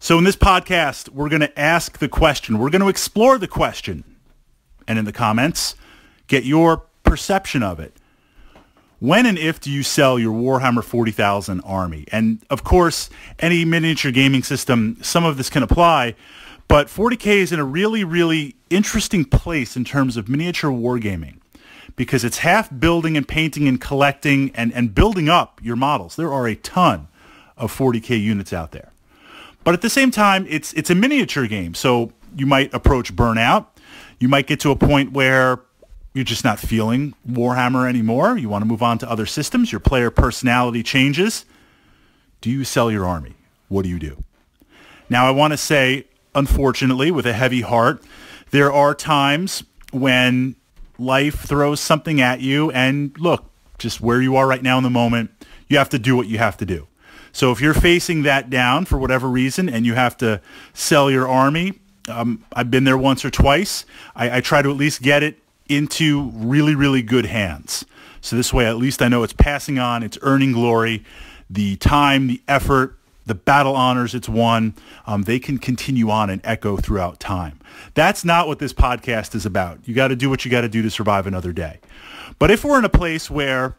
So in this podcast, we're going to ask the question. We're going to explore the question. And in the comments, get your perception of it. When and if do you sell your Warhammer 40,000 army? And of course, any miniature gaming system, some of this can apply. But 40K is in a really, really interesting place in terms of miniature wargaming, because it's half building and painting and collecting and building up your models. There are a ton of 40K units out there. But at the same time, it's a miniature game. So you might approach burnout. You might get to a point where you're just not feeling Warhammer anymore. You want to move on to other systems. Your player personality changes. Do you sell your army? What do you do? Now, I want to say, unfortunately, with a heavy heart, there are times when life throws something at you, and look, just where you are right now in the moment, you have to do what you have to do. So if you're facing that down for whatever reason and you have to sell your army, I've been there once or twice. I try to at least get it into really, really good hands. So this way, at least I know it's passing on, it's earning glory, the time, the effort, the battle honors it's won, they can continue on and echo throughout time. That's not what this podcast is about. You got to do what you got to do to survive another day. But if we're in a place where,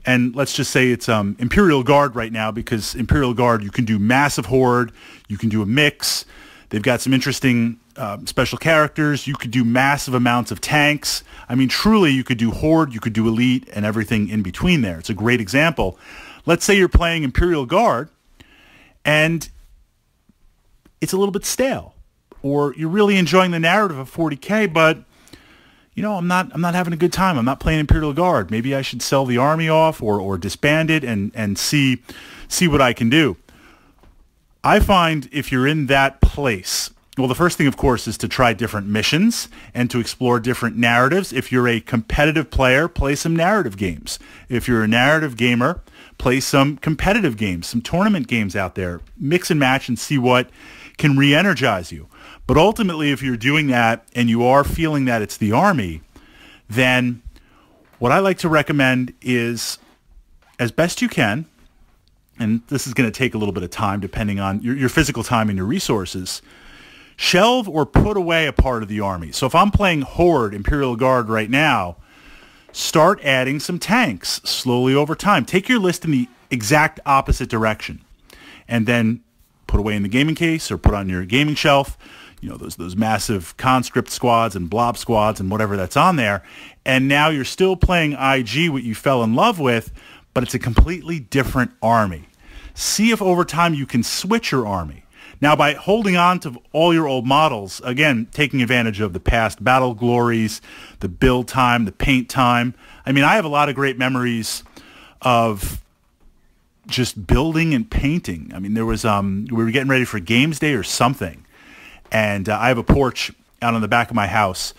and let's just say it's Imperial Guard right now, because Imperial Guard, you can do massive horde, you can do a mix. They've got some interesting special characters. You could do massive amounts of tanks. I mean, truly, you could do horde, you could do elite, and everything in between there. It's a great example. Let's say you're playing Imperial Guard, and it's a little bit stale, or you're really enjoying the narrative of 40K, but you know, I'm not having a good time. I'm not playing Imperial Guard. Maybe I should sell the army off or disband it and see what I can do. I find if you're in that place, well, the first thing, of course, is to try different missions and to explore different narratives. If you're a competitive player, play some narrative games. If you're a narrative gamer, play some competitive games, some tournament games out there. Mix and match and see what can re-energize you. But ultimately, if you're doing that and you are feeling that it's the army, then what I like to recommend is, as best you can, and this is going to take a little bit of time depending on your physical time and your resources, shelve or put away a part of the army. So if I'm playing Horde, Imperial Guard right now, start adding some tanks slowly over time. Take your list in the exact opposite direction, and then put away in the gaming case or put on your gaming shelf, you know, those massive conscript squads and blob squads and whatever that's on there. And now you're still playing IG, what you fell in love with, but it's a completely different army. See if over time you can switch your army. Now, by holding on to all your old models, again, taking advantage of the past battle glories, the build time, the paint time. I mean, I have a lot of great memories of just building and painting. I mean, there was, we were getting ready for Games Day or something. And I have a porch out on the back of my house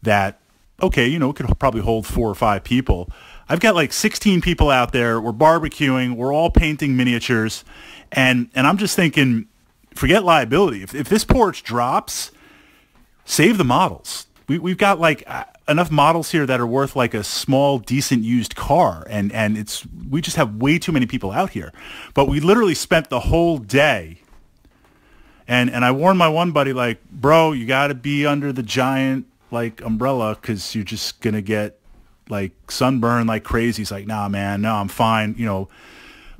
that, okay, you know, it could probably hold 4 or 5 people. I've got like 16 people out there. We're barbecuing. We're all painting miniatures. And I'm just thinking, forget liability. If this porch drops, save the models. We've got like enough models here that are worth like a small, decent used car. And we just have way too many people out here. But we literally spent the whole day. And I warned my one buddy, like, bro, you got to be under the giant, like, umbrella because you're just going to get, like, sunburn like crazy. He's like, nah, man, no, I'm fine. You know,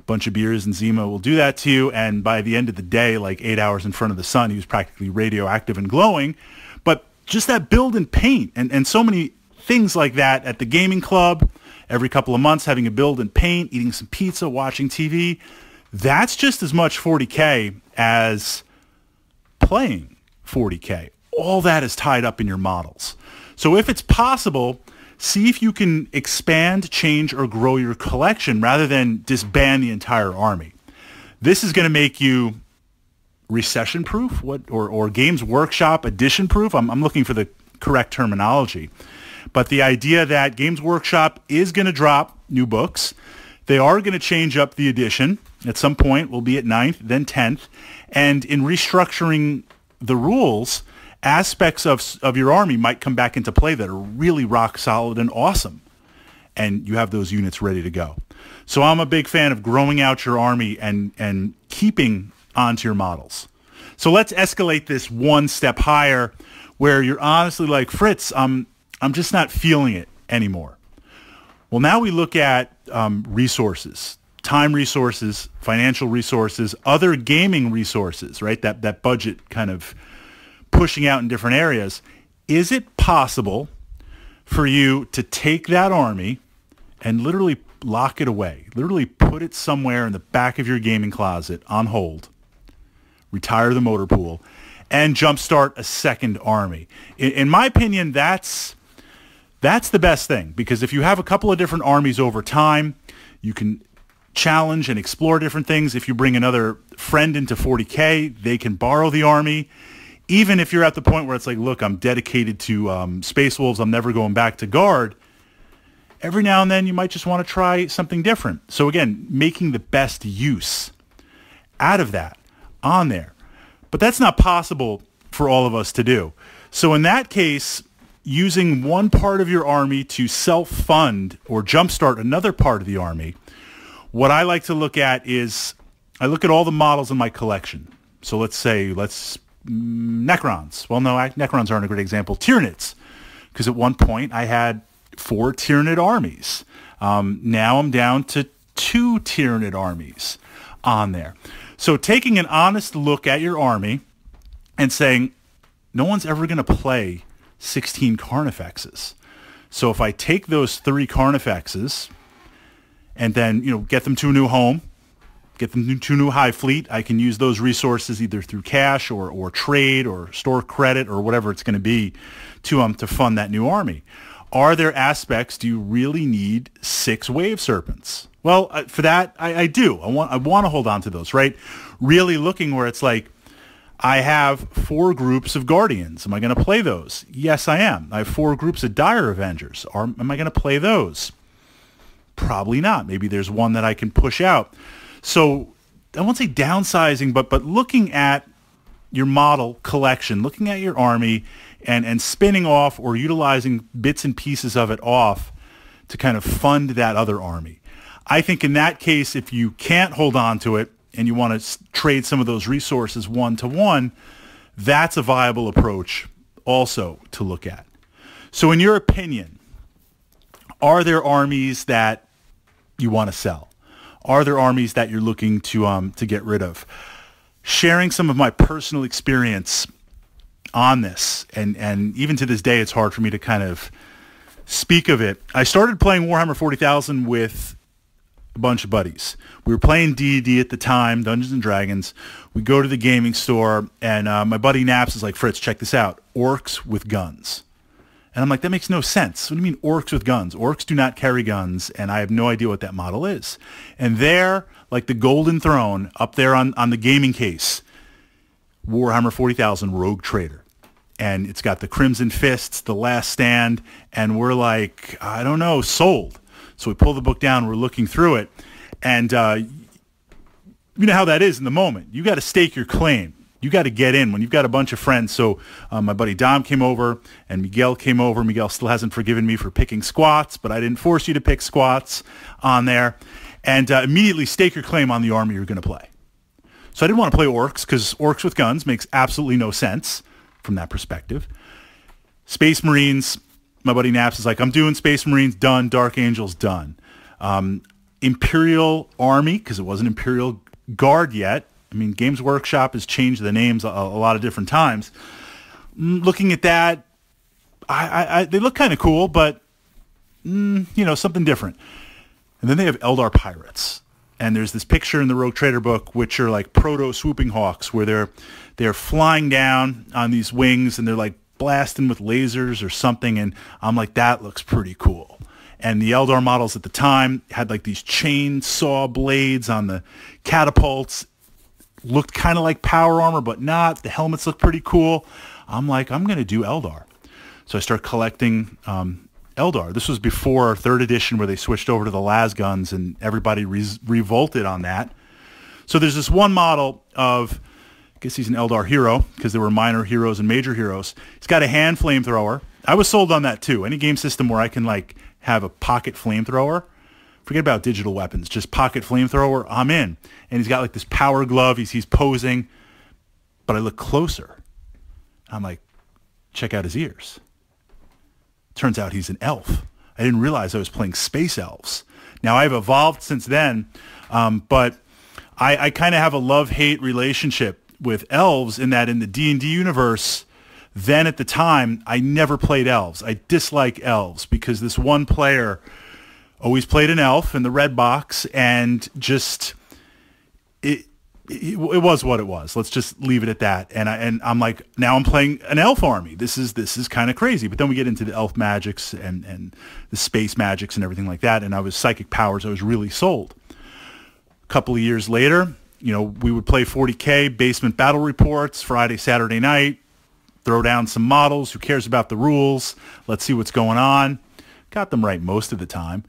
a bunch of beers and Zima will do that to you. And by the end of the day, like 8 hours in front of the sun, he was practically radioactive and glowing. But just that build and paint and so many things like that at the gaming club, every couple of months having a build and paint, eating some pizza, watching TV, that's just as much 40K as playing 40K. All that is tied up in your models. So if it's possible, see if you can expand, change, or grow your collection rather than disband the entire army. This is going to make you recession-proof, or Games Workshop edition-proof. I'm looking for the correct terminology. But the idea that Games Workshop is going to drop new books. They are going to change up the edition. At some point, we'll be at 9th, then 10th. And in restructuring the rules, aspects of your army might come back into play that are really rock solid and awesome. And you have those units ready to go. So I'm a big fan of growing out your army and keeping onto your models. So let's escalate this one step higher where you're honestly like, Fritz, I'm just not feeling it anymore. Well, now we look at resources, time resources, financial resources, other gaming resources, right? That budget kind of pushing out in different areas. Is it possible for you to take that army and literally lock it away, literally put it somewhere in the back of your gaming closet on hold, retire the motor pool, and jumpstart a second army? In my opinion, that's the best thing, because if you have a couple of different armies over time, you can challenge and explore different things. If you bring another friend into 40K, they can borrow the army. Even if you're at the point where it's like, look, I'm dedicated to Space Wolves, I'm never going back to Guard, every now and then you might just want to try something different. So again, making the best use out of that on there. But that's not possible for all of us to do. So in that case, using one part of your army to self-fund or jumpstart another part of the army, what I like to look at is I look at all the models in my collection. So let's say, Necrons. Well, no, Necrons aren't a great example. Tyranids. Because at one point I had 4 Tyranid armies. Now I'm down to 2 Tyranid armies on there. So taking an honest look at your army and saying, no one's ever going to play 16 Carnifexes. So if I take those 3 Carnifexes and then, get them to a new home, get them to a new Hive Fleet, I can use those resources either through cash or trade or store credit or whatever it's going to be to fund that new army. Are there aspects, do you really need 6 Wave Serpents? Well, for that, I do. I want to hold on to those, right? Really looking where it's like, I have 4 groups of Guardians. Am I going to play those? Yes, I am. I have 4 groups of Dire Avengers. Am I going to play those? Probably not. Maybe there's one that I can push out. So I won't say downsizing, but looking at your model collection, looking at your army and spinning off or utilizing bits and pieces of it off to kind of fund that other army. I think in that case, if you can't hold on to it and you want to trade some of those resources one-to-one, that's a viable approach also to look at. So in your opinion, are there armies that you want to sell? Are there armies that you're looking to get rid of? Sharing some of my personal experience on this, and even to this day, it's hard for me to kind of speak of it. I started playing Warhammer 40,000 with a bunch of buddies. We were playing D&D at the time, Dungeons and Dragons. We go to the gaming store, and my buddy Naps is like, Fritz, check this out. Orcs with guns. And I'm like, that makes no sense. What do you mean orcs with guns? Orcs do not carry guns, and I have no idea what that model is. And there, like the Golden Throne, up there on the gaming case, Warhammer 40,000 Rogue Trader. And it's got the Crimson Fists, the Last Stand, and we're like, I don't know, sold. So we pull the book down, we're looking through it, and you know how that is in the moment. You got to stake your claim. You got to get in when you've got a bunch of friends. So my buddy Dom came over and Miguel came over. Miguel still hasn't forgiven me for picking squats, but I didn't force you to pick squats on there. And immediately stake your claim on the army you're going to play. So I didn't want to play orcs because orcs with guns makes absolutely no sense from that perspective. Space Marines, my buddy Naps is like, I'm doing Space Marines, done. Dark Angels, done. Imperial Army, because it wasn't Imperial Guard yet. I mean, Games Workshop has changed the names a lot of different times. Looking at that, they look kind of cool, but, something different. And then they have Eldar Pirates. And there's this picture in the Rogue Trader book, which are like proto-swooping hawks, where they're flying down on these wings, and they're like blasting with lasers or something. And I'm like, that looks pretty cool. And the Eldar models at the time had like these chainsaw blades on the catapults. Looked kind of like power armor, but not. The helmets look pretty cool. I'm like, I'm going to do Eldar. So I start collecting Eldar. This was before 3rd edition where they switched over to the las guns and everybody revolted on that. So there's this one model of, I guess he's an Eldar hero because there were minor heroes and major heroes. He's got a hand flamethrower. I was sold on that too. Any game system where I can like have a pocket flamethrower, forget about digital weapons, just pocket flamethrower, I'm in. And he's got like this power glove. He's posing. But I look closer. I'm like, check out his ears. Turns out he's an elf. I didn't realize I was playing space elves. Now, I've evolved since then, but I kind of have a love-hate relationship with elves in that in the D&D universe, then at the time, I never played elves. I dislike elves because this one player always played an elf in the red box, and just it was what it was. Let's just leave it at that. And I'm like, now I'm playing an elf army. This is kind of crazy. But then we get into the elf magics and the space magics and everything like that. And I was psychic powers. I was really sold. A couple of years later, we would play 40K basement battle reports Friday, Saturday night, throw down some models. Who cares about the rules? Let's see what's going on. Got them right most of the time.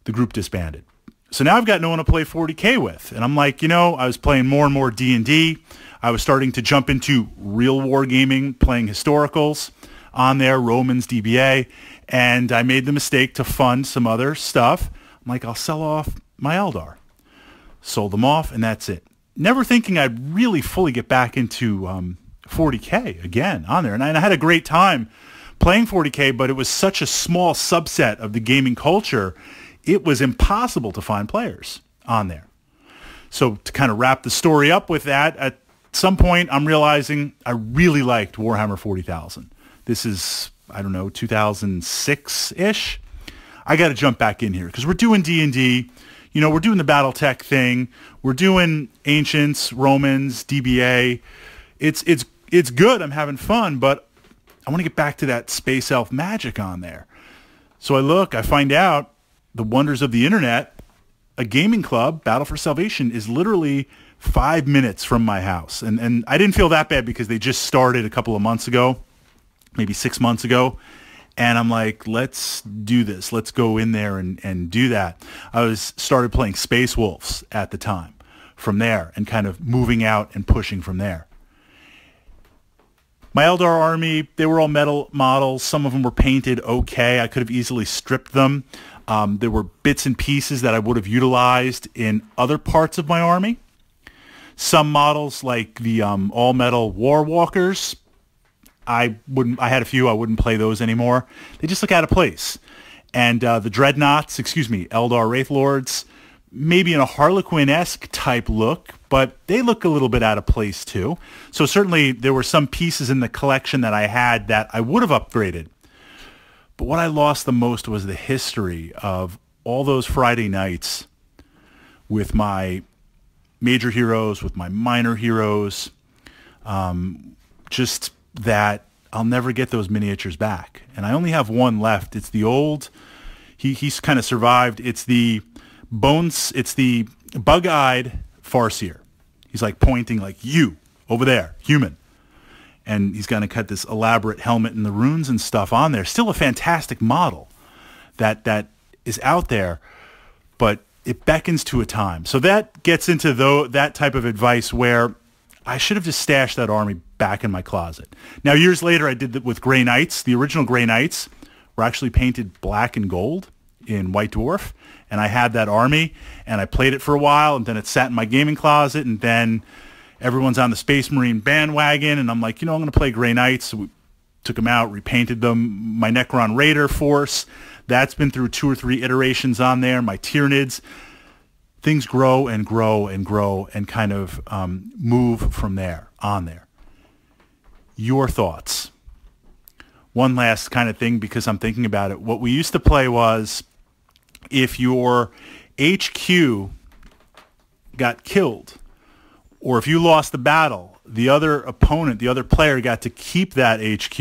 The group disbanded. So now I've got no one to play 40K with. And I'm like, I was playing more and more D&D. I was starting to jump into real wargaming, playing historicals on there, Romans, DBA. And I made the mistake to fund some other stuff. I'm like, I'll sell off my Eldar. Sold them off, and that's it. Never thinking I'd really fully get back into 40K again on there. And I had a great time playing 40K, but it was such a small subset of the gaming culture, it was impossible to find players on there. So to kind of wrap the story up with that, at some point I'm realizing I really liked Warhammer 40,000. This is, 2006-ish. I got to jump back in here because we're doing D&D. We're doing the BattleTech thing. We're doing Ancients, Romans, DBA. It's good. I'm having fun, but I want to get back to that space elf magic on there. So I find out the wonders of the internet. A gaming club, Battle for Salvation, is literally 5 minutes from my house. And I didn't feel that bad because they just started a couple of months ago, maybe 6 months ago. And I'm like, let's do this. Let's go in there and do that. I started playing Space Wolves at the time from there and kind of moving out and pushing from there. My Eldar army, they were all metal models. Some of them were painted okay. I could have easily stripped them. There were bits and pieces that I would have utilized in other parts of my army. Some models, like the all-metal War Walkers, I had a few. I wouldn't play those anymore. They just look out of place. And the Dreadnoughts, Eldar Wraith Lords, maybe in a Harlequin-esque type look, but they look a little bit out of place too. So certainly there were some pieces in the collection that I had that I would have upgraded. But what I lost the most was the history of all those Friday nights with my major heroes, with my minor heroes, just that I'll never get those miniatures back. And I only have one left. It's the old, he's kind of survived. It's the bug-eyed Farseer. He's like pointing like, you, over there, human. And he's going to cut this elaborate helmet and the runes and stuff on there. Still a fantastic model that is out there, but it beckons to a time. So that gets into that type of advice where I should have just stashed that army back in my closet. Now, years later, I did that with Grey Knights. The original Grey Knights were actually painted black and gold in White Dwarf, and I had that army, and I played it for a while, and then it sat in my gaming closet, and then everyone's on the Space Marine bandwagon, and I'm like, I'm going to play Grey Knights. So we took them out, repainted them. My Necron Raider force, that's been through 2 or 3 iterations on there. My Tyranids. Things grow and grow and grow and kind of move from there on there. Your thoughts? One last kind of thing, because I'm thinking about it. What we used to play was, if your HQ got killed, or if you lost the battle, the other opponent, the other player got to keep that HQ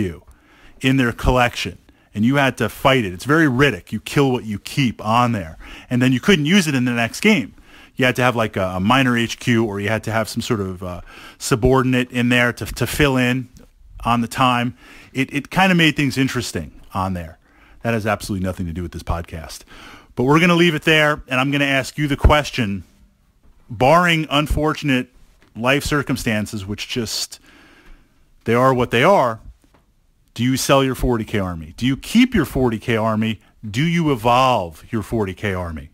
in their collection, and you had to fight it. It's very Riddick. You kill what you keep on there, and then you couldn't use it in the next game. You had to have like a minor HQ, or you had to have some sort of subordinate in there to fill in on the time. It kind of made things interesting on there. That has absolutely nothing to do with this podcast. But we're going to leave it there, and I'm going to ask you the question, barring unfortunate life circumstances, which just, they are what they are, do you sell your 40K army? Do you keep your 40K army? Do you evolve your 40K army?